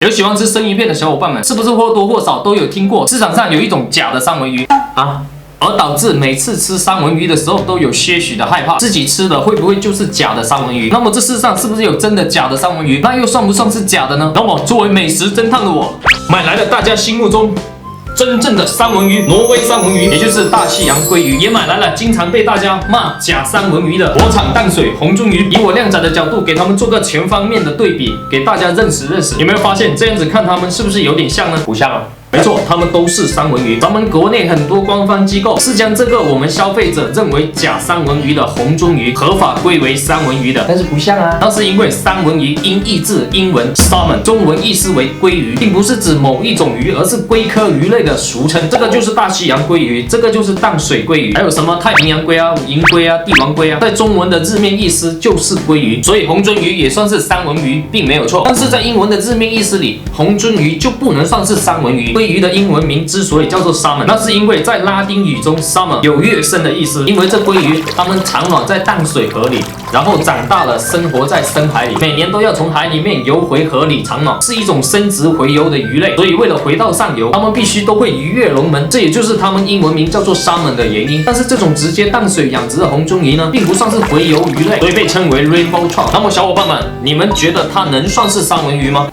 有喜欢吃生鱼片的小伙伴们，是不是或多或少都有听过市场上有一种假的三文鱼啊？而导致每次吃三文鱼的时候都有些许的害怕，自己吃的会不会就是假的三文鱼？那么这世上是不是有真的假的三文鱼？那又算不算是假的呢？那么作为美食侦探的我，买来了大家心目中真正的三文鱼——挪威三文鱼，也就是大西洋鲑鱼，也买来了经常被大家骂假三文鱼的国产淡水红鳟鱼。以我靓仔的角度，给他们做个全方面的对比，给大家认识认识。有没有发现这样子看他们是不是有点像呢？不像啊。没错，他们都是三文鱼。咱们国内很多官方机构是将这个我们消费者认为假三文鱼的红鳟鱼合法归为三文鱼的，但是不像啊。那是因为三文鱼音译自英文 salmon， 中文意思为鲑鱼，并不是指某一种鱼，而是龟科鱼类的俗称。这个就是大西洋鲑鱼，这个就是淡水鲑鱼，还有什么太平洋鲑啊、银鲑啊、帝王鲑啊，在中文的字面意思就是鲑鱼，所以红鳟鱼也算是三文鱼，并没有错。但是在英文的字面意思里，红鳟鱼就不能算是三文鱼。鲑鱼的英文名之所以叫做 salmon， 那是因为在拉丁语中 summer 有跃升的意思。因为这鲑鱼它们产卵在淡水河里，然后长大了生活在深海里，每年都要从海里面游回河里产卵，是一种生殖洄游的鱼类。所以为了回到上游，它们必须都会鱼跃龙门，这也就是它们英文名叫做 salmon 的原因。但是这种直接淡水养殖的红鳟鱼呢，并不算是洄游鱼类，所以被称为 rainbow trout。那么小伙伴们，你们觉得它能算是三文鱼吗？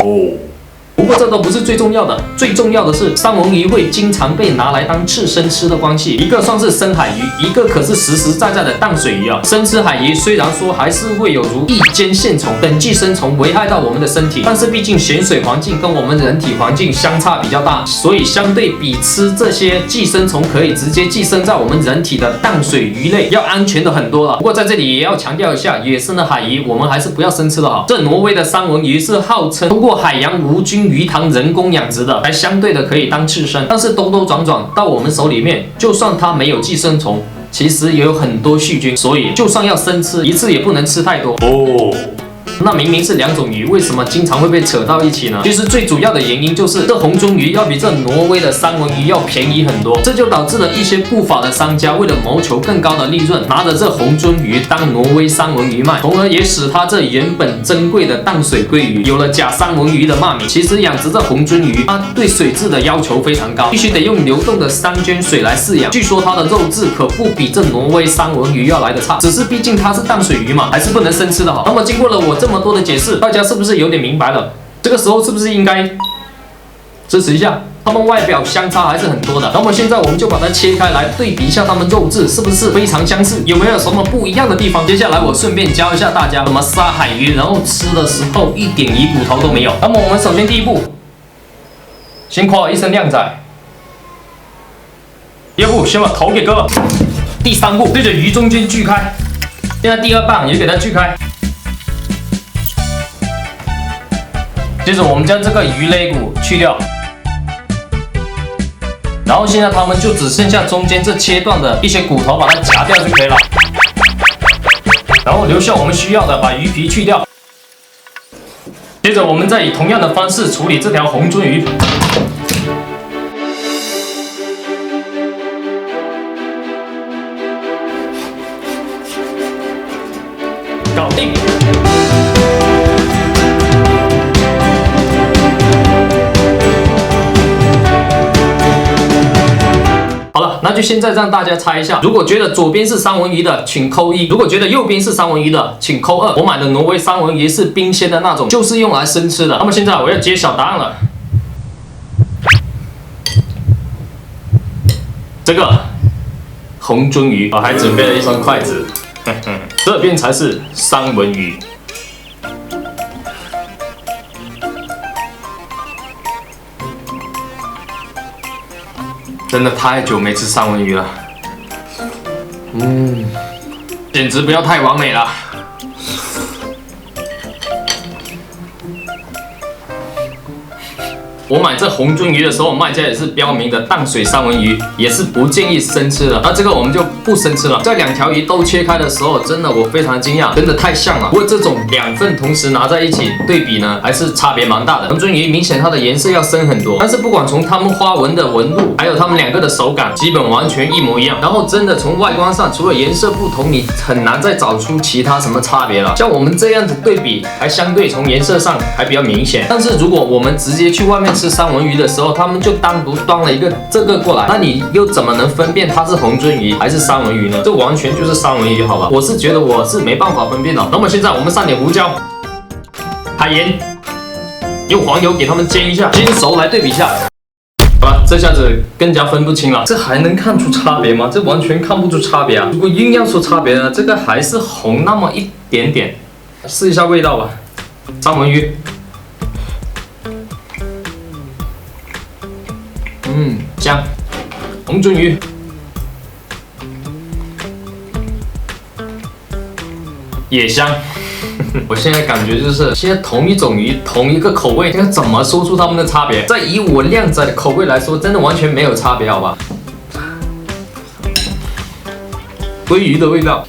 不过这都不是最重要的，最重要的是三文鱼会经常被拿来当刺身吃的关系。一个算是深海鱼，一个可是实实在在的淡水鱼啊。生吃海鱼虽然说还是会有如益坚线虫等寄生虫危害到我们的身体，但是毕竟咸水环境跟我们人体环境相差比较大，所以相对比吃这些寄生虫可以直接寄生在我们人体的淡水鱼类要安全的很多了。不过在这里也要强调一下，野生的海鱼我们还是不要生吃的好。这挪威的三文鱼是号称通过海洋无菌鱼塘人工养殖的，还相对的可以当刺身，但是兜兜转转到我们手里面，就算它没有寄生虫，其实也有很多细菌，所以就算要生吃一次也不能吃太多哦。那明明是两种鱼，为什么经常会被扯到一起呢？其实最主要的原因就是这红鳟鱼要比这挪威的三文鱼要便宜很多，这就导致了一些不法的商家为了谋求更高的利润，拿着这红鳟鱼当挪威三文鱼卖，从而也使它这原本珍贵的淡水鲑鱼有了假三文鱼的骂名。其实养殖这红鳟鱼，它对水质的要求非常高，必须得用流动的山泉水来饲养。据说它的肉质可不比这挪威三文鱼要来的差，只是毕竟它是淡水鱼嘛，还是不能生吃的好。那么经过了我这么多的解释，大家是不是有点明白了？这个时候是不是应该支持一下？它们外表相差还是很多的。那么现在我们就把它切开来对比一下，它们肉质是不是非常相似？有没有什么不一样的地方？接下来我顺便教一下大家怎么杀海鱼，然后吃的时候一点鱼骨头都没有。那么我们首先第一步，先夸我一声靓仔。第二步，先把头给割了。第三步，对着鱼中间锯开。现在第二棒也给它锯开。接着我们将这个鱼肋骨去掉，然后现在它们就只剩下中间这切断的一些骨头，把它夹掉就可以了。然后留下我们需要的，把鱼皮去掉。接着我们再以同样的方式处理这条红鳟鱼。搞定。那就现在让大家猜一下，如果觉得左边是三文鱼的，请扣1；如果觉得右边是三文鱼的，请扣2。我买的挪威三文鱼是冰鲜的那种，就是用来生吃的。那么现在我要揭晓答案了，这个红鳟鱼，我还准备了一双筷子，这边才是三文鱼。真的太久没吃三文鱼了，简直不要太完美了。我买这红鳟鱼的时候，卖家也是标明的淡水三文鱼，也是不建议生吃的。那这个我们就不生吃了。在2条鱼都切开的时候，真的我非常惊讶，真的太像了。不过这种2份同时拿在一起对比呢，还是差别蛮大的。红鳟鱼明显它的颜色要深很多，但是不管从它们花纹的纹路，还有它们2个的手感，基本完全一模一样。然后真的从外观上，除了颜色不同，你很难再找出其他什么差别了。像我们这样子对比，还相对从颜色上还比较明显。但是如果我们直接去外面吃三文鱼的时候，他们就单独端了一个这个过来，那你又怎么能分辨它是红鳟鱼还是三文鱼呢？这完全就是三文鱼，好吧？我是觉得我是没办法分辨的。那么现在我们上点胡椒、海盐，用黄油给它们煎一下，煎熟来对比一下。好了，这下子更加分不清了。这还能看出差别吗？这完全看不出差别啊！如果硬要说差别呢，这个还是红那么一点点。试一下味道吧，三文鱼。香。红鳟鱼。也香。我现在感觉就是现在同一种鱼，同一个口味，要怎么说出它们的差别？再以我靓仔的口味来说，真的完全没有差别，好吧？鲑鱼的味道，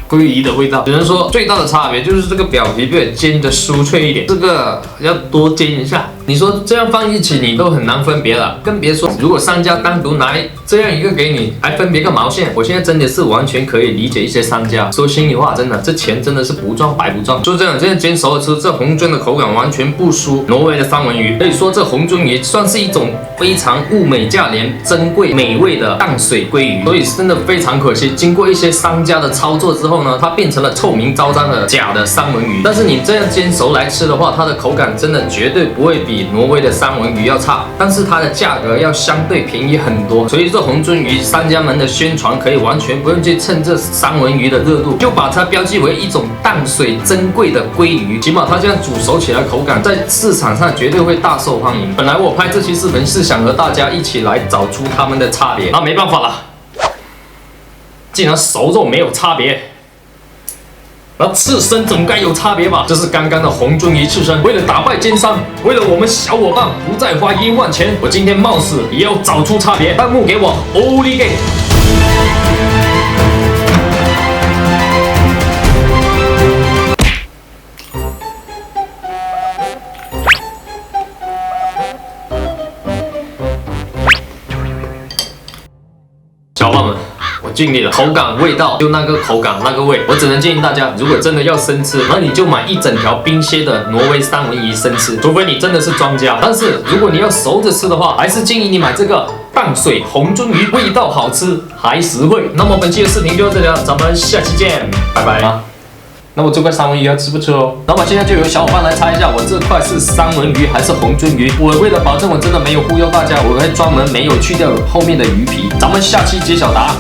鲑鱼的味道，只能说最大的差别就是这个表皮被煎的酥脆一点，这个要多煎一下。你说这样放一起，你都很难分别了，更别说如果商家单独拿这样一个给你，还分别个毛线。我现在真的是完全可以理解一些商家。说心里话，真的这钱真的是不赚白不赚。就这样煎熟了吃，这红鳟的口感完全不输挪威的三文鱼。可以说这红鳟鱼算是一种非常物美价廉、珍贵美味的淡水鲑鱼，所以真的非常可惜，经过一些商家的操作之后呢，它变成了臭名昭彰的假的三文鱼。但是你这样煎熟来吃的话，它的口感真的绝对不会比挪威的三文鱼要差，但是它的价格要相对便宜很多。所以这红鳟鱼商家们的宣传可以完全不用去蹭这三文鱼的热度，就把它标记为一种淡水珍贵的鲑鱼，起码它这样煮熟起来口感在市场上绝对会大受欢迎。本来我拍这期视频是想和大家一起来找出它们的差别，那没办法了，既然熟肉没有差别，那刺身总该有差别吧？这是刚刚的红鳟鱼刺身，为了打败奸商，为了我们小伙伴不再花1万钱，我今天冒死也要找出差别。弹幕给我欧力给！小伙伴们，我尽力了，口感、味道就那个口感、那个味，我只能建议大家，如果真的要生吃，那你就买一整条冰鲜的挪威三文鱼生吃，除非你真的是专家。但是如果你要熟着吃的话，还是建议你买这个淡水红鳟鱼，味道好吃还实惠。那么本期的视频就到这里了，咱们下期见，拜拜。那我这块三文鱼要吃不吃哦？那么现在就有小伙伴来猜一下，我这块是三文鱼还是红鳟鱼？我为了保证我真的没有忽悠大家，我会专门没有去掉后面的鱼皮。咱们下期揭晓答案。